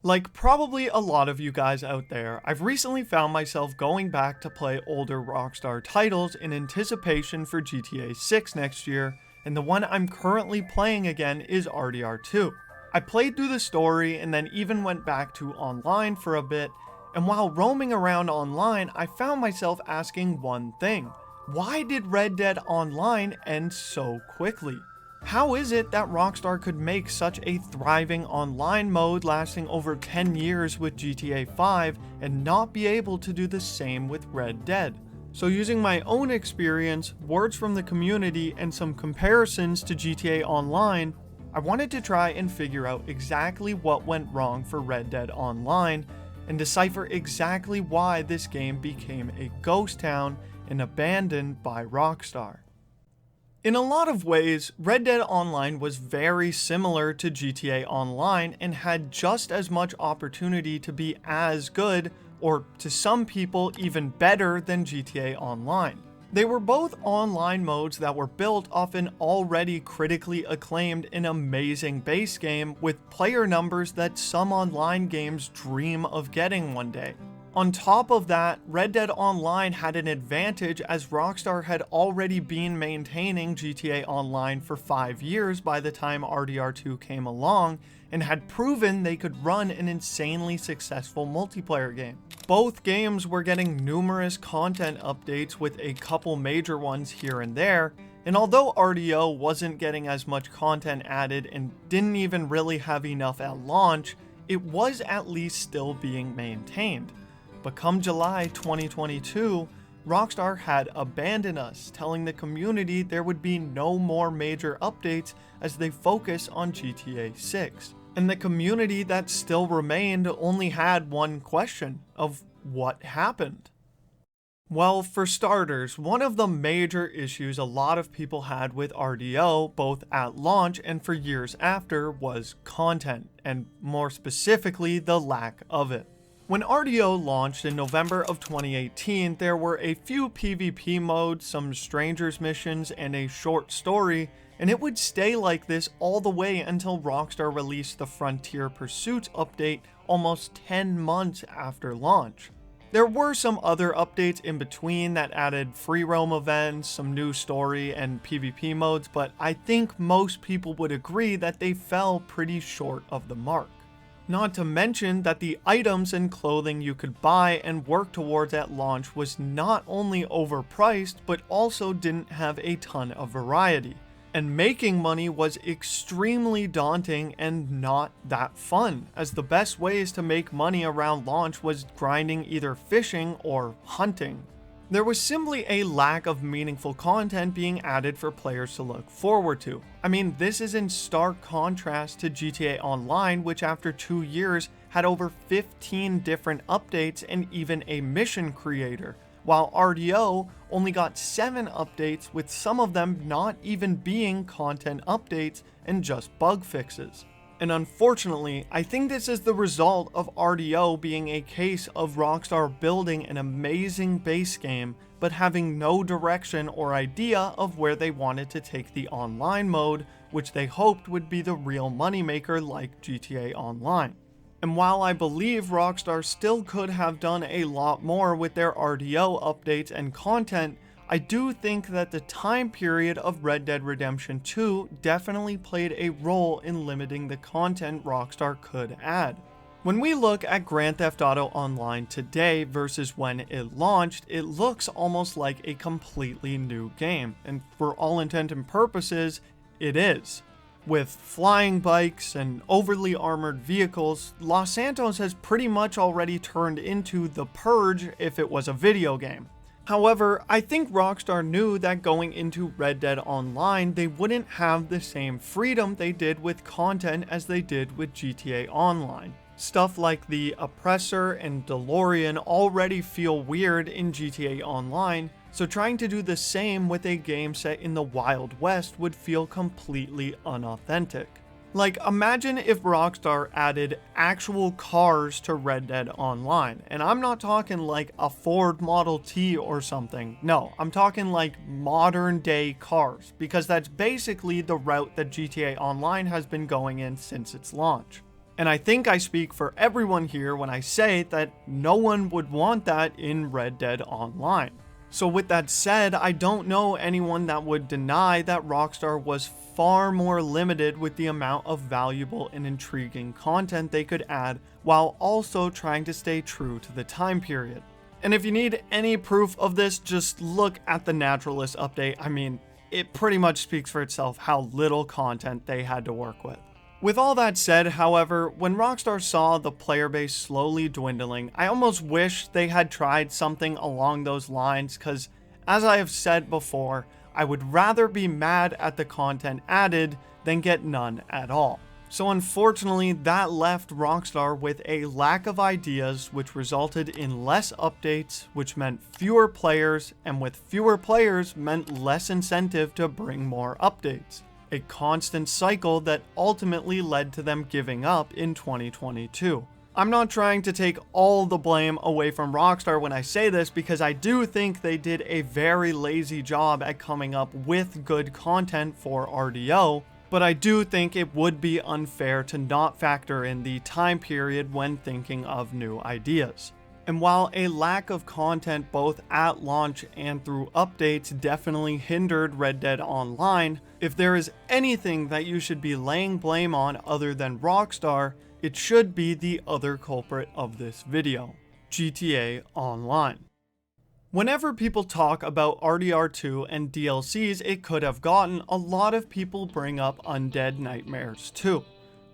Like probably a lot of you guys out there, I've recently found myself going back to play older Rockstar titles in anticipation for GTA 6 next year, and the one I'm currently playing again is RDR 2. I played through the story and then even went back to online for a bit, and while roaming around online, I found myself asking one thing. Why did Red Dead Online end so quickly? How is it that Rockstar could make such a thriving online mode lasting over 10 years with GTA 5 and not be able to do the same with Red Dead? So using my own experience, words from the community, and some comparisons to GTA Online, I wanted to try and figure out exactly what went wrong for Red Dead Online and decipher exactly why this game became a ghost town and abandoned by Rockstar. In a lot of ways, Red Dead Online was very similar to GTA Online and had just as much opportunity to be as good, or to some people even better than GTA Online. They were both online modes that were built off an already critically acclaimed and amazing base game with player numbers that some online games dream of getting one day. On top of that, Red Dead Online had an advantage as Rockstar had already been maintaining GTA Online for 5 years by the time RDR 2 came along, and had proven they could run an insanely successful multiplayer game. Both games were getting numerous content updates with a couple major ones here and there, and although RDO wasn't getting as much content added and didn't even really have enough at launch, it was at least still being maintained. But come July 2022, Rockstar had abandoned us, telling the community there would be no more major updates as they focus on GTA 6. And the community that still remained only had one question of what happened. Well, for starters, one of the major issues a lot of people had with RDO, both at launch and for years after, was content, and more specifically, the lack of it. When RDO launched in November of 2018, there were a few PvP modes, some strangers missions, and a short story, and it would stay like this all the way until Rockstar released the Frontier Pursuits update almost 10 months after launch. There were some other updates in between that added free roam events, some new story, and PvP modes, but I think most people would agree that they fell pretty short of the mark. Not to mention that the items and clothing you could buy and work towards at launch was not only overpriced, but also didn't have a ton of variety. And making money was extremely daunting and not that fun, as the best ways to make money around launch was grinding either fishing or hunting. There was simply a lack of meaningful content being added for players to look forward to. I mean, this is in stark contrast to GTA Online, which after 2 years had over 15 different updates and even a mission creator, while RDO only got 7 updates, with some of them not even being content updates and just bug fixes. And unfortunately, I think this is the result of RDO being a case of Rockstar building an amazing base game, but having no direction or idea of where they wanted to take the online mode, which they hoped would be the real moneymaker like GTA Online. And while I believe Rockstar still could have done a lot more with their RDO updates and content, I do think that the time period of Red Dead Redemption 2 definitely played a role in limiting the content Rockstar could add. When we look at Grand Theft Auto Online today versus when it launched, it looks almost like a completely new game, and for all intent and purposes, it is. With flying bikes and overly armored vehicles, Los Santos has pretty much already turned into The Purge if it was a video game. However, I think Rockstar knew that going into Red Dead Online, they wouldn't have the same freedom they did with content as they did with GTA Online. Stuff like the Oppressor and DeLorean already feel weird in GTA Online, so trying to do the same with a game set in the Wild West would feel completely unauthentic. Like, imagine if Rockstar added actual cars to Red Dead Online, and I'm not talking like a Ford Model T or something. No, I'm talking like modern day cars, because that's basically the route that GTA Online has been going in since its launch. And I think I speak for everyone here when I say that no one would want that in Red Dead Online. So with that said, I don't know anyone that would deny that Rockstar was far more limited with the amount of valuable and intriguing content they could add, while also trying to stay true to the time period. And if you need any proof of this, just look at the Naturalist update. I mean, it pretty much speaks for itself how little content they had to work with. With all that said, however, when Rockstar saw the player base slowly dwindling, I almost wish they had tried something along those lines, because as I have said before, I would rather be mad at the content added than get none at all. So unfortunately, that left Rockstar with a lack of ideas, which resulted in less updates, which meant fewer players, and with fewer players meant less incentive to bring more updates. A constant cycle that ultimately led to them giving up in 2022. I'm not trying to take all the blame away from Rockstar when I say this, because I do think they did a very lazy job at coming up with good content for RDO, but I do think it would be unfair to not factor in the time period when thinking of new ideas. And while a lack of content both at launch and through updates definitely hindered Red Dead Online, if there is anything that you should be laying blame on other than Rockstar, it should be the other culprit of this video, GTA Online. Whenever people talk about RDR2 and DLCs it could have gotten, a lot of people bring up Undead Nightmares 2.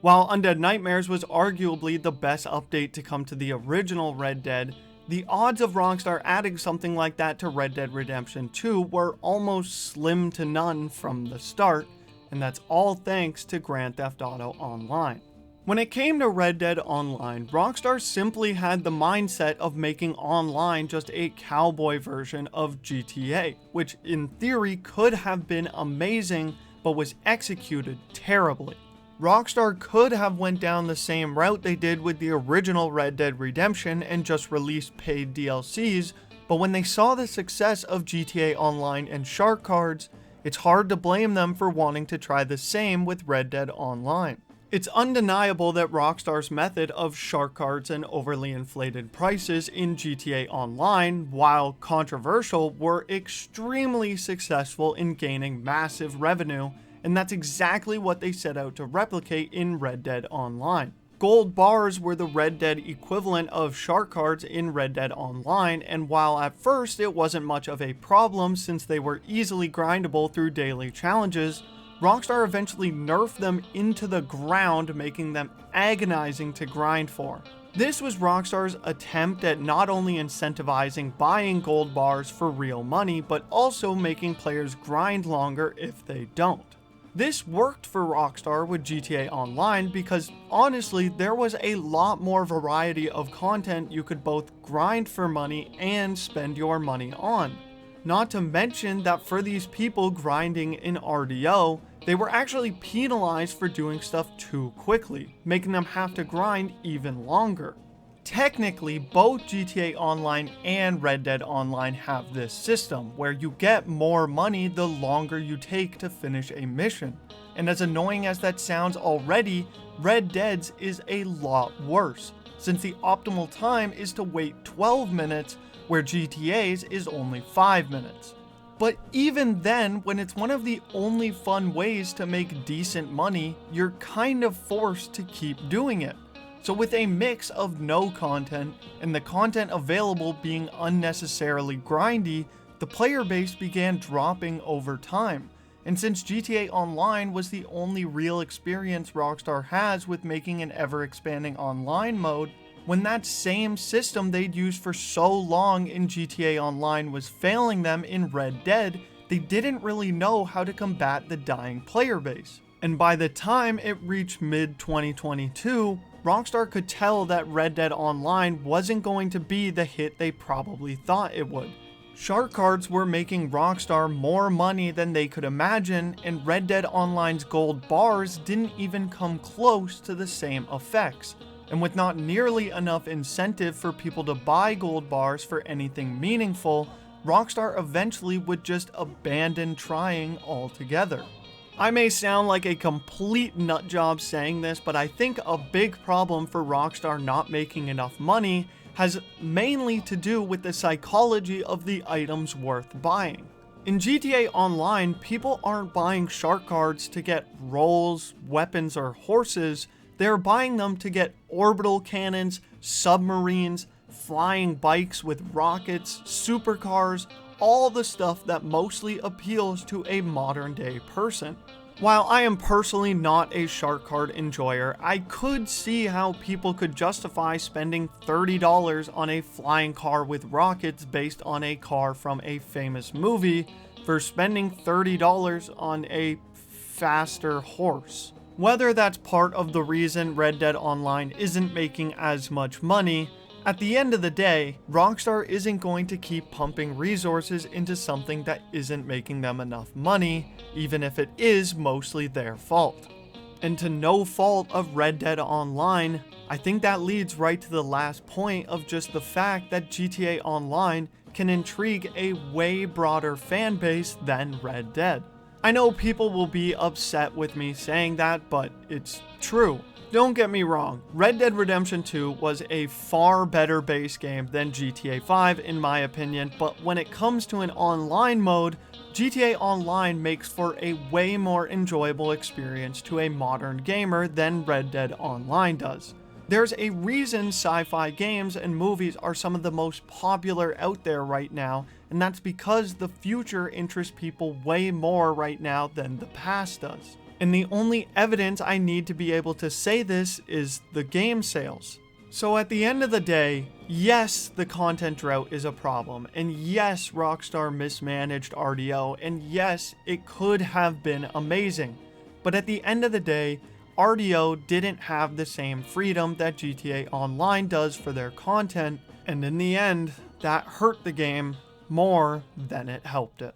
While Undead Nightmares was arguably the best update to come to the original Red Dead, the odds of Rockstar adding something like that to Red Dead Redemption 2 were almost slim to none from the start, and that's all thanks to Grand Theft Auto Online. When it came to Red Dead Online, Rockstar simply had the mindset of making online just a cowboy version of GTA, which in theory could have been amazing, but was executed terribly. Rockstar could have went down the same route they did with the original Red Dead Redemption and just released paid DLCs, but when they saw the success of GTA Online and Shark Cards, it's hard to blame them for wanting to try the same with Red Dead Online. It's undeniable that Rockstar's method of shark cards and overly inflated prices in GTA Online, while controversial, were extremely successful in gaining massive revenue, and that's exactly what they set out to replicate in Red Dead Online. Gold bars were the Red Dead equivalent of shark cards in Red Dead Online, and while at first it wasn't much of a problem since they were easily grindable through daily challenges, Rockstar eventually nerfed them into the ground, making them agonizing to grind for. This was Rockstar's attempt at not only incentivizing buying gold bars for real money, but also making players grind longer if they don't. This worked for Rockstar with GTA Online because honestly, there was a lot more variety of content you could both grind for money and spend your money on. Not to mention that for these people grinding in RDO, they were actually penalized for doing stuff too quickly, making them have to grind even longer. Technically, both GTA Online and Red Dead Online have this system, where you get more money the longer you take to finish a mission. And as annoying as that sounds already, Red Dead's is a lot worse, since the optimal time is to wait 12 minutes, where GTA's is only 5 minutes. But even then, when it's one of the only fun ways to make decent money, you're kind of forced to keep doing it. So with a mix of no content and the content available being unnecessarily grindy, the player base began dropping over time. And since GTA Online was the only real experience Rockstar has with making an ever-expanding online mode, when that same system they'd used for so long in GTA Online was failing them in Red Dead, they didn't really know how to combat the dying player base. And by the time it reached mid-2022, Rockstar could tell that Red Dead Online wasn't going to be the hit they probably thought it would. Shark cards were making Rockstar more money than they could imagine, and Red Dead Online's gold bars didn't even come close to the same effects. And with not nearly enough incentive for people to buy gold bars for anything meaningful, Rockstar eventually would just abandon trying altogether. I may sound like a complete nutjob saying this, but I think a big problem for Rockstar not making enough money has mainly to do with the psychology of the items worth buying. In GTA Online, people aren't buying shark cards to get rolls, weapons, or horses. They're buying them to get orbital cannons, submarines, flying bikes with rockets, supercars, all the stuff that mostly appeals to a modern day person. While I am personally not a shark card enjoyer, I could see how people could justify spending $30 on a flying car with rockets based on a car from a famous movie for spending $30 on a faster horse. Whether that's part of the reason Red Dead Online isn't making as much money, at the end of the day, Rockstar isn't going to keep pumping resources into something that isn't making them enough money, even if it is mostly their fault. And to no fault of Red Dead Online, I think that leads right to the last point of just the fact that GTA Online can intrigue a way broader fan base than Red Dead. I know people will be upset with me saying that, but it's true. Don't get me wrong, Red Dead Redemption 2 was a far better base game than GTA 5 in my opinion, but when it comes to an online mode, GTA Online makes for a way more enjoyable experience to a modern gamer than Red Dead Online does. There's a reason sci-fi games and movies are some of the most popular out there right now, and that's because the future interests people way more right now than the past does. And the only evidence I need to be able to say this is the game sales. So at the end of the day, yes, the content drought is a problem, and yes, Rockstar mismanaged RDO, and yes, it could have been amazing. But at the end of the day, RDO didn't have the same freedom that GTA Online does for their content, and in the end, that hurt the game more than it helped it.